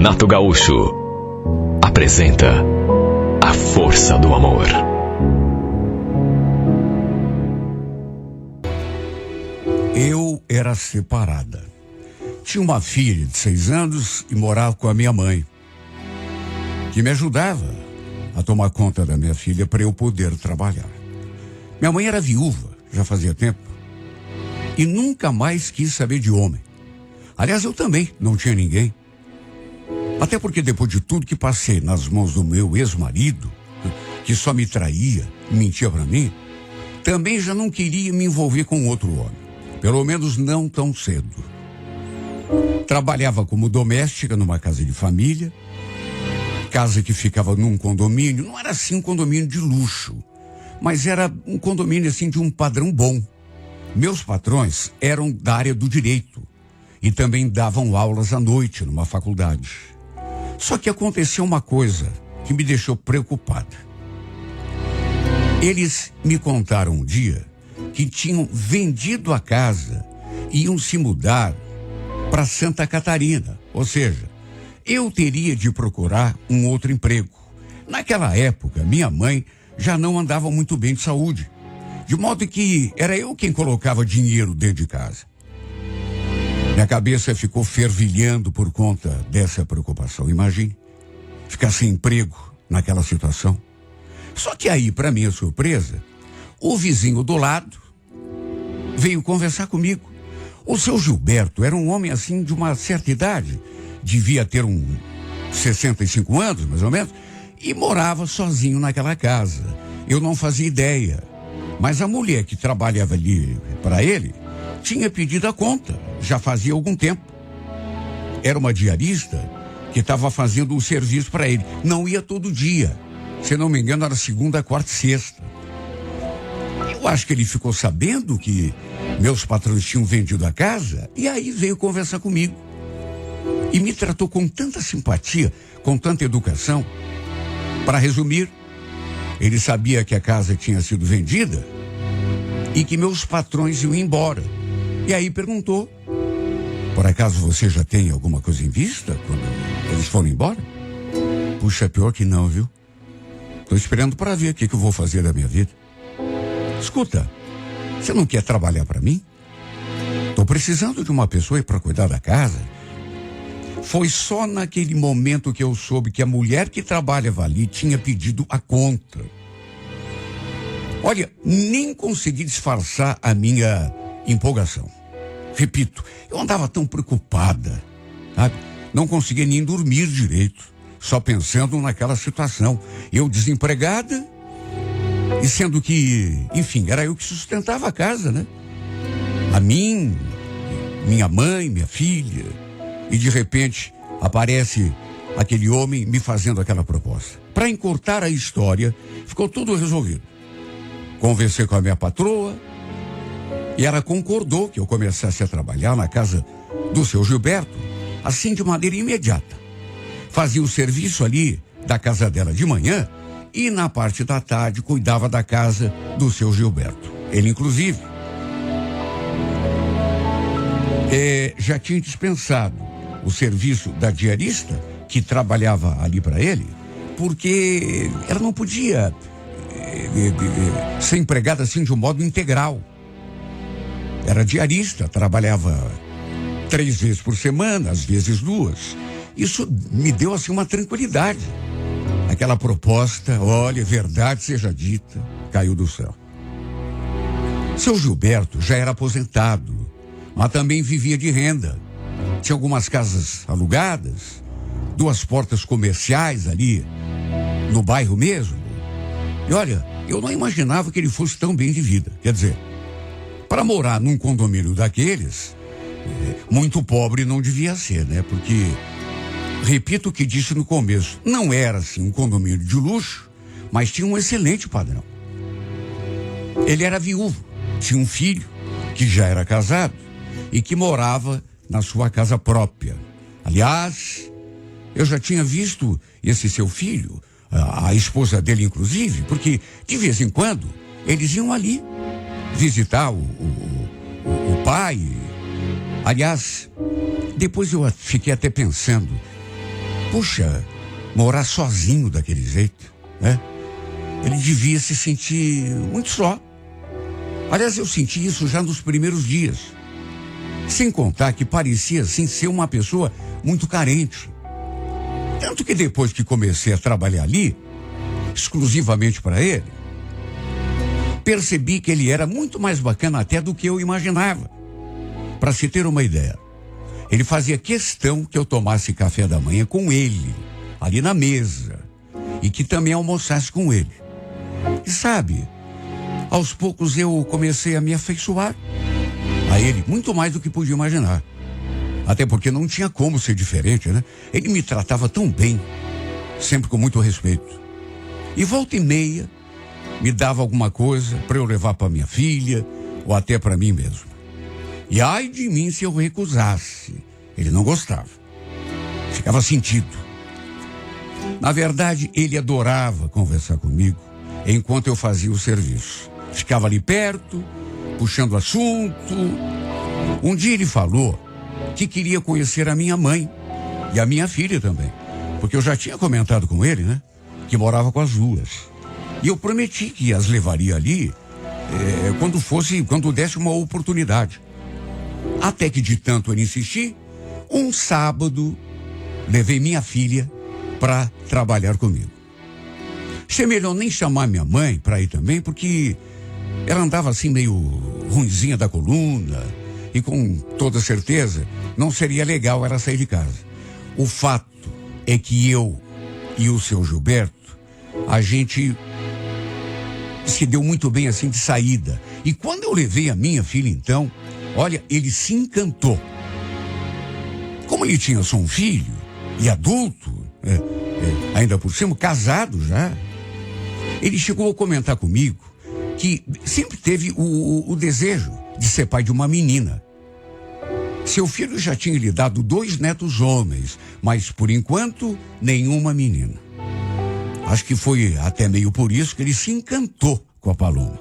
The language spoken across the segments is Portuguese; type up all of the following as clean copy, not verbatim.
Renato Gaúcho apresenta A Força do Amor. Eu era separada. Tinha uma filha de 6 anos e morava com a minha mãe, que me ajudava a tomar conta da minha filha para eu poder trabalhar. Minha mãe era viúva, já fazia tempo, e nunca mais quis saber de homem. Aliás, eu também não tinha ninguém. Até porque depois de tudo que passei nas mãos do meu ex-marido, que só me traía e mentia para mim, também já não queria me envolver com outro homem. Pelo menos não tão cedo. Trabalhava como doméstica numa casa de família, casa que ficava num condomínio. Não era assim um condomínio de luxo, mas era um condomínio assim de um padrão bom. Meus patrões eram da área do direito e também davam aulas à noite numa faculdade. Só que aconteceu uma coisa que me deixou preocupada. Eles me contaram um dia que tinham vendido a casa e iam se mudar para Santa Catarina. Ou seja, eu teria de procurar um outro emprego. Naquela época, minha mãe já não andava muito bem de saúde, de modo que era eu quem colocava dinheiro dentro de casa. Minha cabeça ficou fervilhando por conta dessa preocupação. Imagine, ficar sem emprego naquela situação. Só que aí, para minha surpresa, o vizinho do lado veio conversar comigo. O seu Gilberto era um homem assim de uma certa idade, devia ter uns 65 anos, mais ou menos, e morava sozinho naquela casa. Eu não fazia ideia, mas a mulher que trabalhava ali para ele tinha pedido a conta, já fazia algum tempo. Era uma diarista que estava fazendo um serviço para ele. Não ia todo dia. Se não me engano, era segunda, quarta e sexta. Eu acho que ele ficou sabendo que meus patrões tinham vendido a casa e aí veio conversar comigo. E me tratou com tanta simpatia, com tanta educação. Para resumir, ele sabia que a casa tinha sido vendida e que meus patrões iam embora. E aí perguntou: por acaso você já tem alguma coisa em vista quando eles foram embora? Puxa, pior que não, viu? Estou esperando para ver o que eu vou fazer da minha vida. Escuta, você não quer trabalhar para mim? Estou precisando de uma pessoa para cuidar da casa. Foi só naquele momento que eu soube que a mulher que trabalhava ali tinha pedido a conta. Olha, nem consegui disfarçar a minha empolgação. Repito, eu andava tão preocupada, sabe? Não conseguia nem dormir direito, só pensando naquela situação. Eu desempregada, e sendo que, enfim, era eu que sustentava a casa, né? A mim, minha mãe, minha filha, e de repente aparece aquele homem me fazendo aquela proposta. Para encurtar a história, ficou tudo resolvido. Conversei com a minha patroa, e ela concordou que eu começasse a trabalhar na casa do seu Gilberto, assim de maneira imediata. Fazia o serviço ali da casa dela de manhã e na parte da tarde cuidava da casa do seu Gilberto. Ele, inclusive, já tinha dispensado o serviço da diarista que trabalhava ali para ele, porque ela não podia ser empregada assim de um modo integral. Era diarista, trabalhava 3 vezes por semana, às vezes 2. Isso me deu assim uma tranquilidade. Aquela proposta, olha, verdade seja dita, caiu do céu. Seu Gilberto já era aposentado, mas também vivia de renda. Tinha algumas casas alugadas, 2 portas comerciais ali, no bairro mesmo. E olha, eu não imaginava que ele fosse tão bem de vida. Quer dizer, para morar num condomínio daqueles, muito pobre não devia ser, né? Porque, repito o que disse no começo, não era assim um condomínio de luxo, mas tinha um excelente padrão. Ele era viúvo, tinha um filho que já era casado e que morava na sua casa própria. Aliás, eu já tinha visto esse seu filho, a esposa dele inclusive, porque de vez em quando eles iam ali visitar o pai. Aliás, depois eu fiquei até pensando Puxa, morar sozinho daquele jeito, né? Ele devia se sentir muito só. Aliás, eu senti isso já nos primeiros dias. Sem contar que parecia, assim, ser uma pessoa muito carente. Tanto que depois que comecei a trabalhar ali, exclusivamente para ele, percebi que ele era muito mais bacana até do que eu imaginava. Para se ter uma ideia, ele fazia questão que eu tomasse café da manhã com ele, ali na mesa, e que também almoçasse com ele. E sabe, aos poucos eu comecei a me afeiçoar a ele, muito mais do que podia imaginar. Até porque não tinha como ser diferente, né? Ele me tratava tão bem, sempre com muito respeito. E volta e meia, me dava alguma coisa para eu levar para minha filha, ou até para mim mesmo. E ai de mim se eu recusasse. Ele não gostava. Ficava sentido. Na verdade, ele adorava conversar comigo enquanto eu fazia o serviço. Ficava ali perto, puxando assunto. Um dia ele falou que queria conhecer a minha mãe e a minha filha também. Porque eu já tinha comentado com ele, né? Que morava com as duas. E eu prometi que as levaria ali quando desse uma oportunidade. Até que de tanto ele insistir, um sábado levei minha filha para trabalhar comigo. Achei melhor nem chamar minha mãe para ir também, porque ela andava assim meio ruinzinha da coluna e com toda certeza não seria legal ela sair de casa. O fato é que eu e o seu Gilberto, a gente se deu muito bem assim de saída. E quando eu levei a minha filha então, olha, ele se encantou. Como ele tinha só um filho, e adulto, ainda por cima, casado já, ele chegou a comentar comigo que sempre teve o desejo de ser pai de uma menina. Seu filho já tinha lhe dado 2 netos homens, mas por enquanto nenhuma menina. Acho que foi até meio por isso que ele se encantou com a Paloma.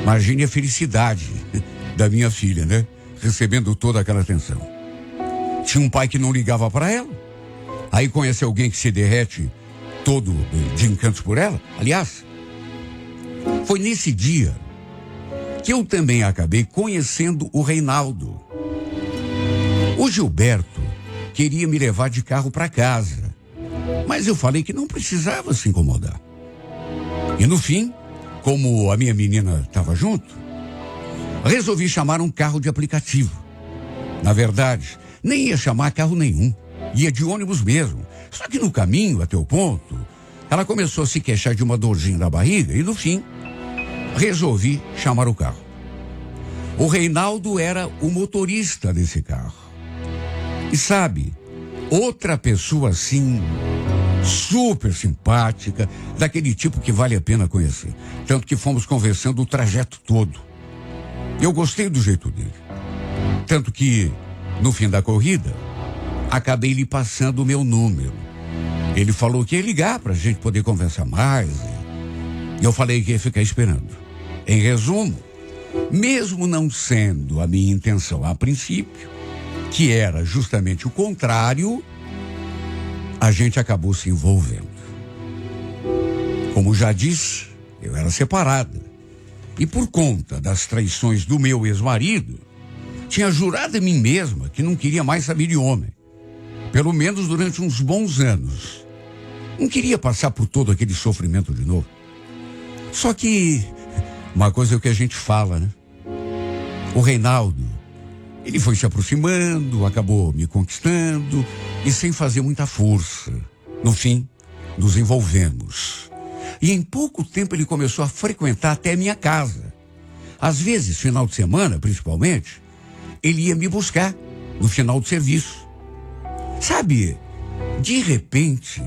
Imagine a felicidade da minha filha, né? Recebendo toda aquela atenção. Tinha um pai que não ligava para ela. Aí conhece alguém que se derrete todo de encantos por ela. Aliás, foi nesse dia que eu também acabei conhecendo o Reinaldo. O Gilberto queria me levar de carro para casa, mas eu falei que não precisava se incomodar. E no fim, como a minha menina estava junto, resolvi chamar um carro de aplicativo. Na verdade, nem ia chamar carro nenhum, ia de ônibus mesmo. Só que no caminho até o ponto, ela começou a se queixar de uma dorzinha na barriga e no fim, resolvi chamar o carro. O Reinaldo era o motorista desse carro. E sabe, outra pessoa assim, super simpática, daquele tipo que vale a pena conhecer. Tanto que fomos conversando o trajeto todo. Eu gostei do jeito dele. Tanto que, no fim da corrida, acabei lhe passando o meu número. Ele falou que ia ligar pra gente poder conversar mais. E eu falei que ia ficar esperando. Em resumo, mesmo não sendo a minha intenção a princípio, que era justamente o contrário, a gente acabou se envolvendo. Como já disse, eu era separada. E por conta das traições do meu ex-marido, tinha jurado a mim mesma que não queria mais saber de homem. Pelo menos durante uns bons anos. Não queria passar por todo aquele sofrimento de novo. Só que, uma coisa é o que a gente fala, né? O Reinaldo, ele foi se aproximando, acabou me conquistando e sem fazer muita força. No fim, nos envolvemos. E em pouco tempo ele começou a frequentar até minha casa. Às vezes, final de semana, principalmente, ele ia me buscar no final do serviço. Sabe, de repente,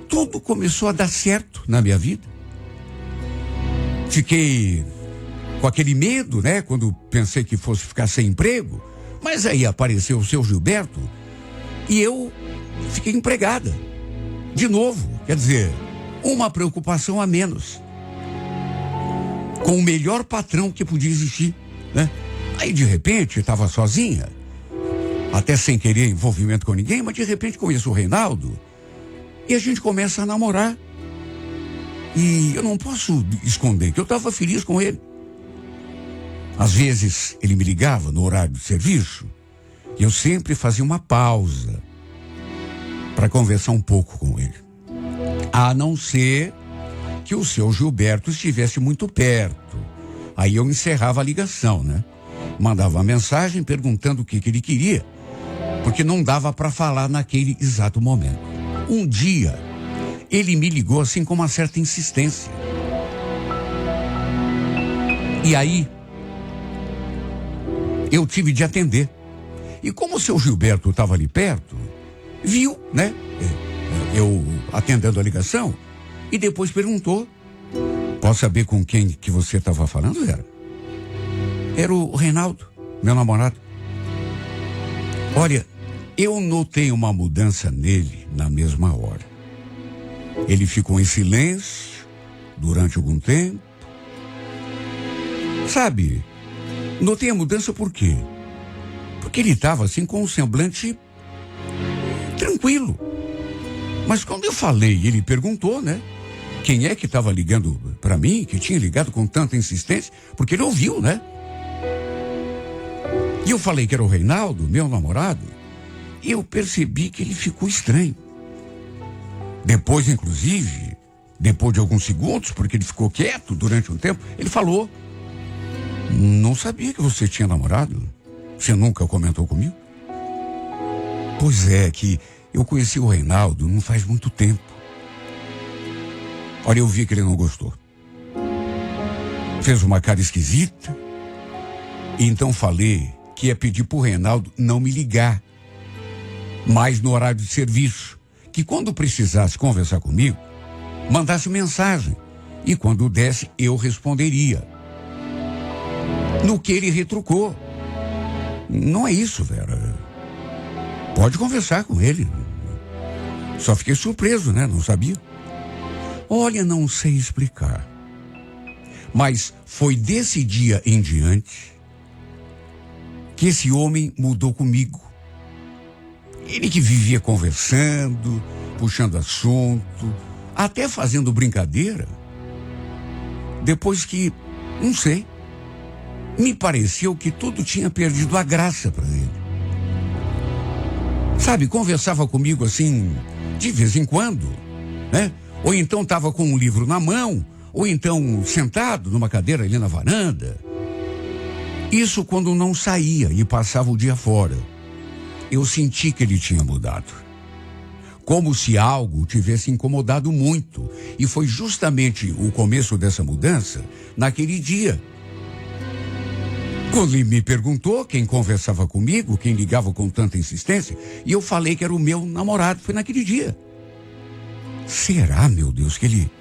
tudo começou a dar certo na minha vida. Fiquei com aquele medo, né, quando pensei que fosse ficar sem emprego. Mas aí apareceu o seu Gilberto e eu fiquei empregada. De novo, quer dizer, uma preocupação a menos. Com o melhor patrão que podia existir, né? Aí, de repente, estava sozinha. até sem querer envolvimento com ninguém, mas de repente conheço o Reinaldo e a gente começa a namorar. E eu não posso esconder que eu estava feliz com ele. Às vezes ele me ligava no horário de serviço e eu sempre fazia uma pausa para conversar um pouco com ele. A não ser que o seu Gilberto estivesse muito perto. Aí eu encerrava a ligação, né? Mandava uma mensagem perguntando o que ele queria, porque não dava para falar naquele exato momento. Um dia, ele me ligou assim com uma certa insistência. E aí, eu tive de atender. E como o seu Gilberto estava ali perto, viu, né? Eu atendendo a ligação e depois perguntou: posso saber com quem que você estava falando, Vera? Era o Reinaldo, meu namorado. Olha, eu notei uma mudança nele na mesma hora. Ele ficou em silêncio durante algum tempo. Sabe, notei a mudança por quê? Porque ele estava assim com um semblante tranquilo. Mas quando eu falei, ele perguntou, né? Quem é que estava ligando para mim, que tinha ligado com tanta insistência? Porque ele ouviu, né? E eu falei que era o Reinaldo, meu namorado, e eu percebi que ele ficou estranho. Depois, inclusive, depois de alguns segundos, porque ele ficou quieto durante um tempo, ele falou: não sabia que você tinha namorado. Você nunca comentou comigo? Pois é, que eu conheci o Reinaldo não faz muito tempo. Olha, eu vi que ele não gostou. Fez uma cara esquisita. E então falei que ia pedir pro Reinaldo não me ligar mais no horário de serviço. Que quando precisasse conversar comigo, mandasse mensagem. E quando desse, eu responderia. No que ele retrucou: não é isso, Vera. Pode conversar com ele. Só fiquei surpreso, né? Não sabia. Olha, não sei explicar. Mas foi desse dia em diante que esse homem mudou comigo. Ele que vivia conversando, puxando assunto, até fazendo brincadeira. Depois que, não sei, me pareceu que tudo tinha perdido a graça para ele. Sabe, conversava comigo assim, de vez em quando, né? Ou então estava com um livro na mão, ou então sentado numa cadeira ali na varanda. Isso quando não saía e passava o dia fora. Eu senti que ele tinha mudado. Como se algo tivesse incomodado muito. E foi justamente o começo dessa mudança naquele dia. Quando ele me perguntou quem conversava comigo, quem ligava com tanta insistência, e eu falei que era o meu namorado, foi naquele dia. Será, meu Deus, que ele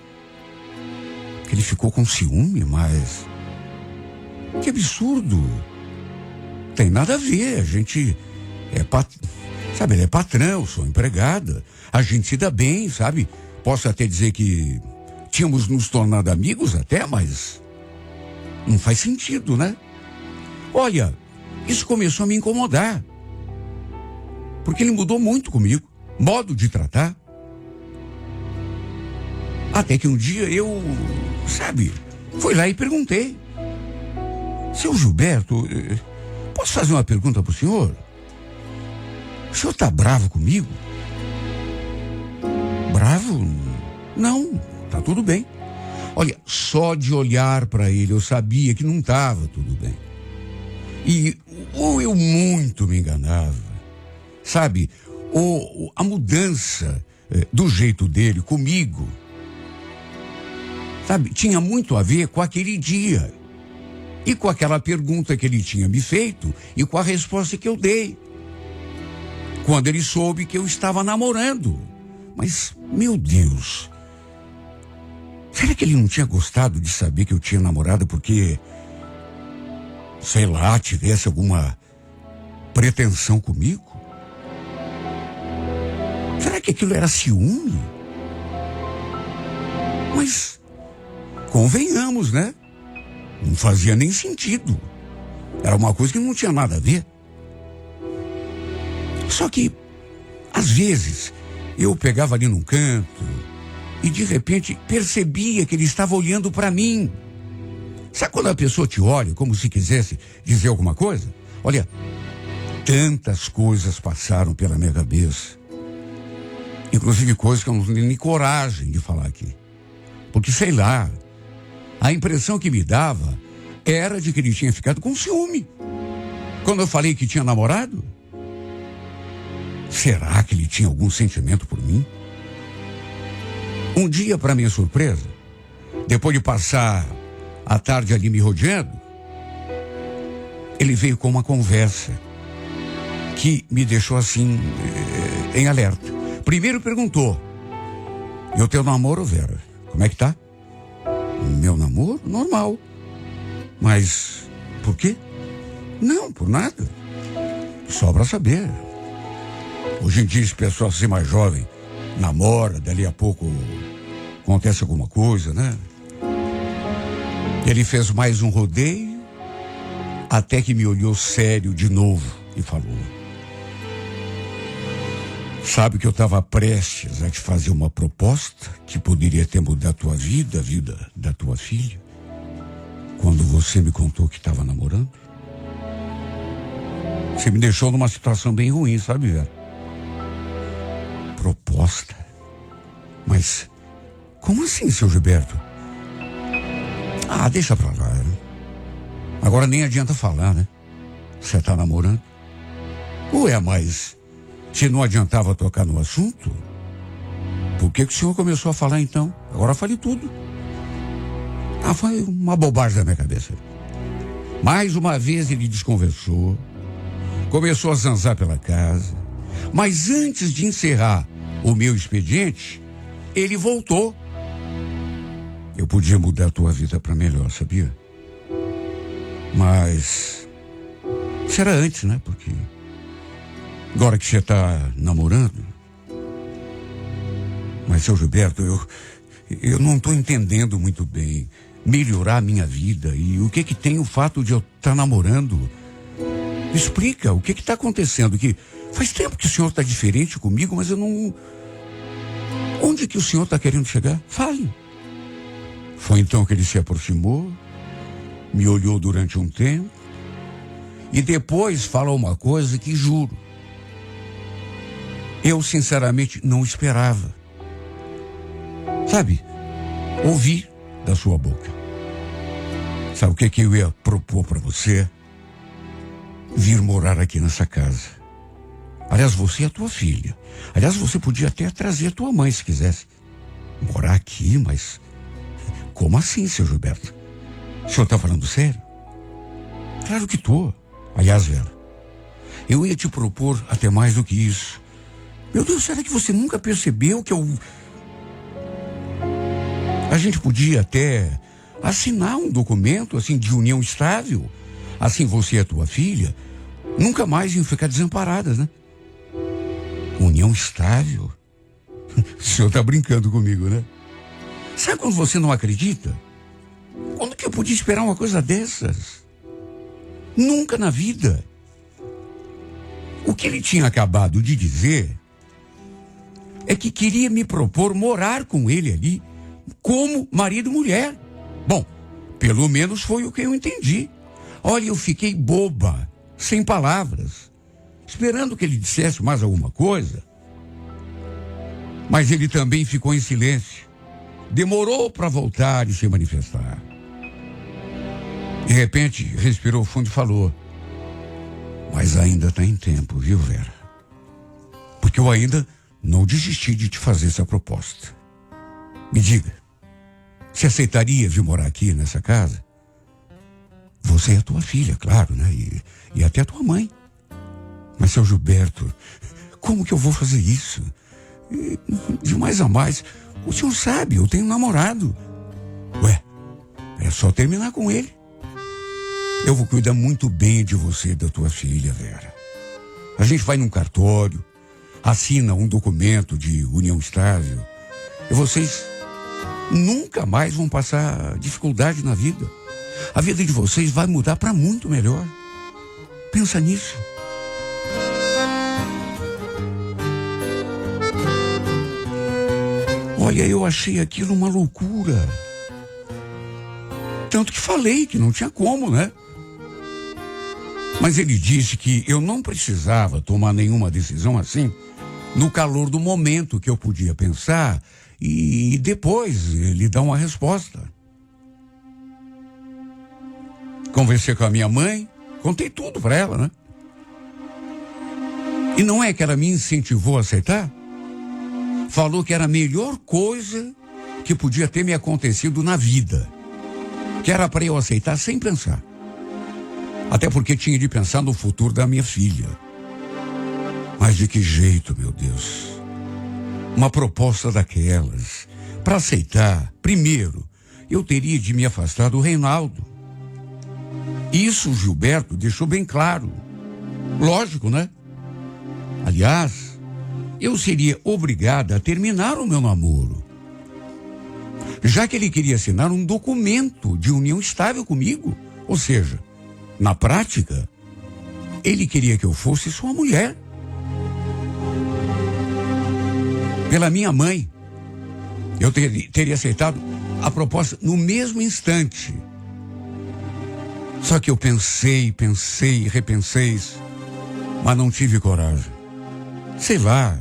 ficou com ciúme, mas... Que absurdo. Tem nada a ver, a gente sabe, ele é patrão, sou empregada, a gente se dá bem, sabe? Posso até dizer que tínhamos nos tornado amigos até, mas não faz sentido, né? Olha, isso começou a me incomodar. Porque ele mudou muito comigo, modo de tratar. Até que um dia eu, sabe, fui lá e perguntei: seu Gilberto, posso fazer uma pergunta pro senhor? O senhor tá bravo comigo? Bravo? Não, tá tudo bem. Olha, só de olhar para ele eu sabia que não tava tudo bem. E ou eu muito me enganava, sabe? Ou a mudança do jeito dele comigo, sabe? Tinha muito a ver com aquele dia. E com aquela pergunta que ele tinha me feito e com a resposta que eu dei. Quando ele soube que eu estava namorando. Mas, meu Deus, será que ele não tinha gostado de saber que eu tinha namorado porque, sei lá, tivesse alguma pretensão comigo? Será que aquilo era ciúme? Mas, convenhamos, né? Não fazia nem sentido. Era uma coisa que não tinha nada a ver. Só que, às vezes, eu pegava ali num canto e, de repente, percebia que ele estava olhando para mim. Sabe quando a pessoa te olha como se quisesse dizer alguma coisa? Olha, tantas coisas passaram pela minha cabeça. Inclusive coisas que eu não tenho nem coragem de falar aqui. Porque, sei lá, a impressão que me dava era de que ele tinha ficado com ciúme. Quando eu falei que tinha namorado, será que ele tinha algum sentimento por mim? Um dia, para minha surpresa, depois de passar a tarde ali me rodeando, ele veio com uma conversa que me deixou assim, em alerta. Primeiro perguntou: e o teu namoro, Vera? Como é que tá? Meu namoro? Normal. Mas, por quê? Não, por nada. Só pra saber. Hoje em dia, esse pessoal assim mais jovem namora, dali a pouco acontece alguma coisa, né? Ele fez mais um rodeio, até que me olhou sério de novo e falou: sabe que eu estava prestes a te fazer uma proposta que poderia ter mudado a tua vida, a vida da tua filha, quando você me contou que estava namorando? Você me deixou numa situação bem ruim, sabe, Vera? Proposta? Mas como assim, seu Gilberto? Ah, deixa pra lá, né? Agora nem adianta falar, né? Você tá namorando? Ué, mas se não adiantava tocar no assunto, por que o senhor começou a falar então? Agora fale tudo. Ah, foi uma bobagem da minha cabeça. Mais uma vez ele desconversou, começou a zanzar pela casa, mas antes de encerrar o meu expediente, ele voltou. Eu podia mudar a tua vida para melhor, sabia? Mas será antes, né? Porque agora que você está namorando. Mas, seu Gilberto, eu não estou entendendo muito bem melhorar a minha vida. E o que tem o fato de eu estar namorando? Me explica, o que está acontecendo? Que faz tempo que o senhor está diferente comigo, mas eu não... Onde que o senhor está querendo chegar? Fale. Foi então que ele se aproximou, me olhou durante um tempo e depois falou uma coisa que, juro, eu sinceramente não esperava. Sabe, ouvi da sua boca. Sabe o que eu ia propor para você? Vir morar aqui nessa casa. Aliás, você é a tua filha. Aliás, você podia até trazer a tua mãe se quisesse. Morar aqui, mas... Como assim, seu Gilberto? O senhor está falando sério? Claro que estou. Aliás, Vera, eu ia te propor até mais do que isso. Meu Deus, será que você nunca percebeu que a gente podia até assinar um documento assim de união estável? Assim você e a tua filha nunca mais iam ficar desamparadas, né? União estável? O senhor está brincando comigo, né? Sabe quando você não acredita? Quando que eu podia esperar uma coisa dessas? Nunca na vida. O que ele tinha acabado de dizer é que queria me propor morar com ele ali como marido e mulher. Bom, pelo menos foi o que eu entendi. Olha, eu fiquei boba, sem palavras, esperando que ele dissesse mais alguma coisa. Mas ele também ficou em silêncio. Demorou para voltar e se manifestar. De repente, respirou fundo e falou: mas ainda está em tempo, viu, Vera? Porque eu ainda não desisti de te fazer essa proposta. Me diga, você aceitaria vir morar aqui nessa casa? Você é a tua filha, claro, né? E até a tua mãe. Mas, seu Gilberto, como que eu vou fazer isso? De mais a mais, o senhor sabe, eu tenho um namorado. Ué, é só terminar com ele. Eu vou cuidar muito bem de você e da tua filha, Vera. A gente vai num cartório, assina um documento de união estável, e vocês nunca mais vão passar dificuldade na vida. A vida de vocês vai mudar para muito melhor. Pensa nisso. Olha, eu achei aquilo uma loucura. Tanto que falei que não tinha como, né? Mas ele disse que eu não precisava tomar nenhuma decisão assim no calor do momento, que eu podia pensar e depois ele dá uma resposta. Conversei com a minha mãe, contei tudo para ela, né? E não é que ela me incentivou a aceitar? Falou que era a melhor coisa que podia ter me acontecido na vida. Que era para eu aceitar sem pensar. Até porque tinha de pensar no futuro da minha filha. Mas de que jeito, meu Deus? Uma proposta daquelas. Para aceitar, primeiro, eu teria de me afastar do Reinaldo. Isso o Gilberto deixou bem claro. Lógico, né? Aliás, eu seria obrigada a terminar o meu namoro. Já que ele queria assinar um documento de união estável comigo. Ou seja, na prática, ele queria que eu fosse sua mulher. Pela minha mãe, eu teria aceitado a proposta no mesmo instante. Só que eu pensei e repensei, mas não tive coragem. Sei lá,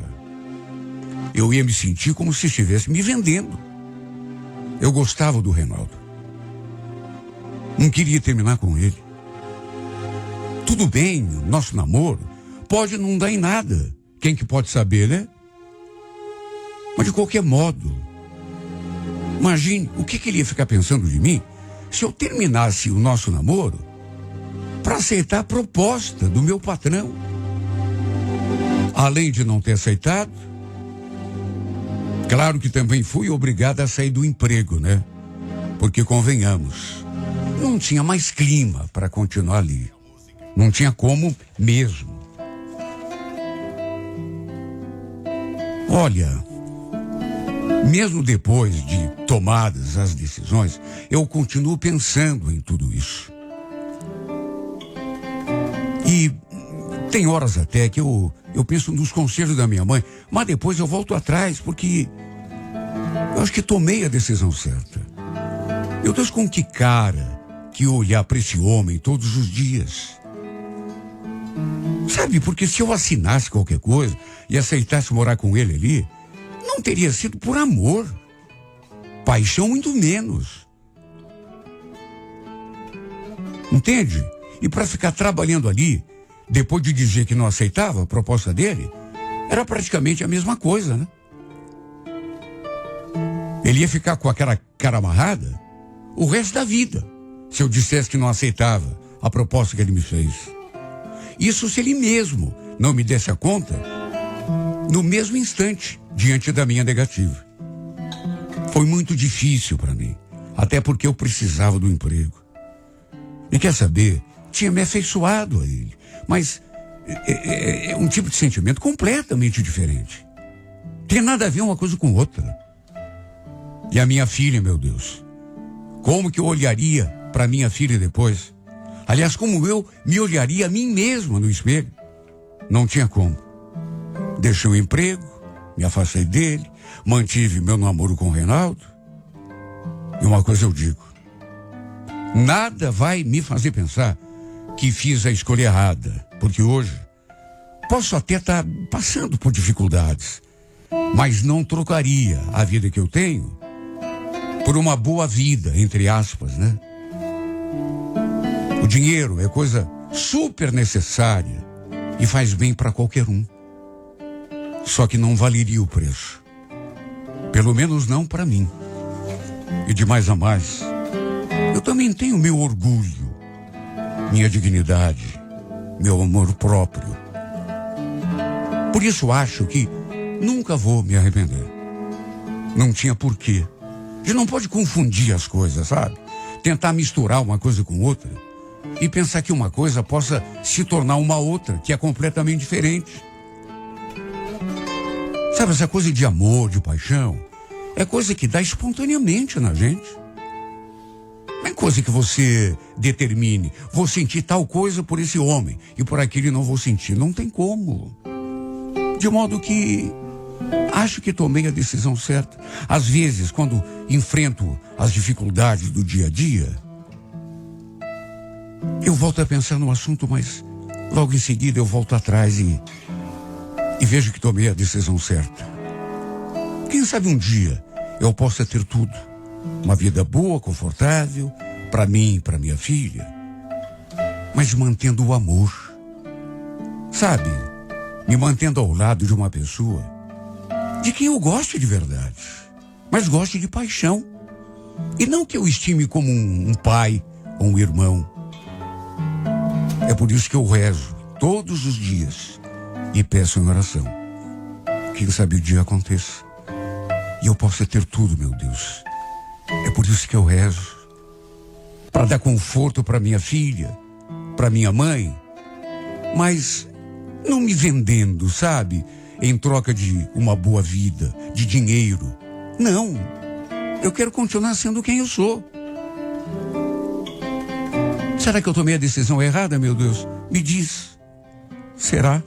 eu ia me sentir como se estivesse me vendendo. Eu gostava do Reinaldo. Não queria terminar com ele. Tudo bem, nosso namoro pode não dar em nada. Quem que pode saber, né? Mas de qualquer modo, imagine o que ele ia ficar pensando de mim se eu terminasse o nosso namoro para aceitar a proposta do meu patrão. Além de não ter aceitado, claro que também fui obrigada a sair do emprego, né? Porque, convenhamos, não tinha mais clima para continuar ali. Não tinha como mesmo. Olha, mesmo depois de tomadas as decisões, eu continuo pensando em tudo isso. E tem horas até que eu penso nos conselhos da minha mãe, mas depois eu volto atrás, porque eu acho que tomei a decisão certa. Meu Deus, com que cara que eu olhar para esse homem todos os dias? Sabe, porque se eu assinasse qualquer coisa e aceitasse morar com ele ali, não teria sido por amor. Paixão muito menos. Entende? E para ficar trabalhando ali, depois de dizer que não aceitava a proposta dele, era praticamente a mesma coisa, né? Ele ia ficar com aquela cara amarrada o resto da vida, se eu dissesse que não aceitava a proposta que ele me fez. Isso se ele mesmo não me desse a conta no mesmo instante, diante da minha negativa. Foi muito difícil para mim, até porque eu precisava do emprego. E quer saber, tinha me afeiçoado a ele, mas é um tipo de sentimento completamente diferente. Tem nada a ver uma coisa com outra. E a minha filha, meu Deus, como que eu olharia para minha filha depois? Aliás, como eu me olharia a mim mesma no espelho? Não tinha como. Deixei o emprego, me afastei dele, mantive meu namoro com o Reinaldo. E uma coisa eu digo, nada vai me fazer pensar que fiz a escolha errada, porque hoje posso até estar passando por dificuldades, mas não trocaria a vida que eu tenho por uma boa vida, entre aspas, né? O dinheiro é coisa super necessária e faz bem para qualquer um. Só que não valeria o preço. Pelo menos não para mim. E de mais a mais, eu também tenho meu orgulho, minha dignidade, meu amor próprio. Por isso acho que nunca vou me arrepender. Não tinha porquê. A gente não pode confundir as coisas, sabe? Tentar misturar uma coisa com outra e pensar que uma coisa possa se tornar uma outra, que é completamente diferente. Sabe, essa coisa de amor, de paixão, é coisa que dá espontaneamente na gente. Não é coisa que você determine, vou sentir tal coisa por esse homem e por aquele não vou sentir. Não tem como. De modo que Acho que tomei a decisão certa. Às vezes, quando enfrento as dificuldades do dia a dia, eu volto a pensar no assunto, mas logo em seguida eu volto atrás e vejo que tomei a decisão certa. Quem sabe um dia eu possa ter tudo. Uma vida boa, confortável, para mim e para minha filha, mas mantendo o amor. Sabe? Me mantendo ao lado de uma pessoa de quem eu gosto de verdade, mas gosto de paixão. E não que eu estime como um pai ou um irmão. É por isso que eu rezo todos os dias e peço em oração. Quem sabe o dia aconteça e eu possa ter tudo, meu Deus. É por isso que eu rezo, para dar conforto para minha filha, para minha mãe, mas não me vendendo, sabe? Em troca de uma boa vida, de dinheiro. Não, eu quero continuar sendo quem eu sou. Será que eu tomei a decisão errada, meu Deus? Me diz. Será?